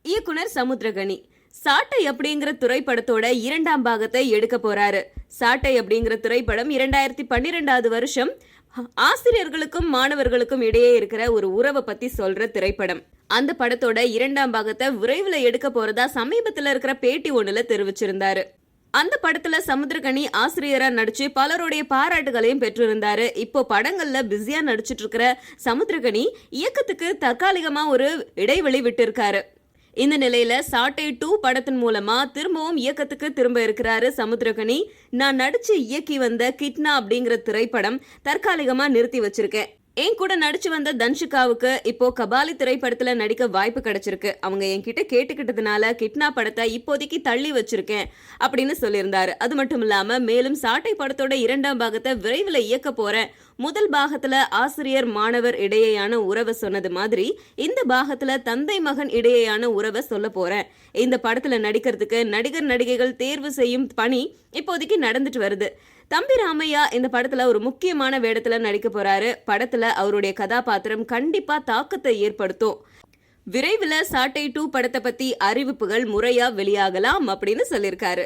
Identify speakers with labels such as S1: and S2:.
S1: இயக்குனர் சமுத்திரகனி சாட்டை அப்படிங்கிற திரைப்படத்தோட 2ஆம் பாகத்தை எடுக்க போறாரு. சாட்டை அப்படிங்கிற திரைப்படம் 2012வது வருஷம் ஆசிரியர்களுக்கும் மாணவர்களுக்கும் இடையே இருக்கிற ஒரு உறவை பத்தி சொல்ற திரைப்படம். அந்த படத்தோட 2ஆம் பாகத்தை விரைவில் எடுக்க போறதா சமீபத்துல இருக்கிற பேட்டி ஒண்ணுல தெரிவிச்சிருந்தாரு. அந்த படத்துல சமுத்திரகனி ஆசிரியரா நடிச்சு பலருடைய பாராட்டுகளையும் பெற்றிருந்தாரு. இப்போ படங்கள்ல பிஸியா நடிச்சிட்டு இருக்கிற சமுத்திரகனி இயக்கத்துக்கு தற்காலிகமா ஒரு இடைவெளி விட்டு இருக்காரு. இந்த நிலையில சாட்டை 2 படத்தின் மூலமா திரும்பவும் இயக்கத்துக்கு திரும்ப இருக்கிறாரு சமுத்திரகனி. நான் நடிச்சு இயக்கி வந்த கிட்னா அப்படிங்கிற திரைப்படம் தற்காலிகமா நிறுத்தி வச்சிருக்கேன். என் கூட நடிச்சு வந்த தன்ஷிகாவுக்கு இப்போ கபாலி திரைப்படத்துல நடிக்க வாய்ப்பு கிடைச்சிருக்கு. அவங்க என்கிட்ட கேட்டுக்கிட்டதுனால கிட்னா படத்தை இப்போதைக்கு தள்ளி வச்சிருக்கேன் அப்படின்னு சொல்லியிருந்தாரு. அது மட்டும் இல்லாம மேலும் சாட்டை படத்தோட 2ஆம் பாகத்தை விரைவில் இயக்க போறேன். முதல் பாகத்துல ஆசிரியர் மாணவர் இடையேயான உறவை சொன்னது மாதிரி இந்த பாகத்துல தந்தை மகன் இடையேயான உறவை சொல்ல போறேன். இந்த படத்துல நடிக்கிறதுக்கு நடிகர் நடிகைகள் தேர்வு செய்யும் பணி இப்போதைக்கு நடந்துட்டு வருது. தம்பி ராமையா இந்த படத்துல ஒரு முக்கியமான வேடத்துல நடிக்க போறாரு. படத்துல அவருடைய கதாபாத்திரம் கண்டிப்பா தாக்கத்தை ஏற்படுத்தும். விரைவில் சாட்டை 2 படத்தை பத்தி அறிவிப்புகள் முறையா வெளியாகலாம் அப்படின்னு சொல்லியிருக்காரு.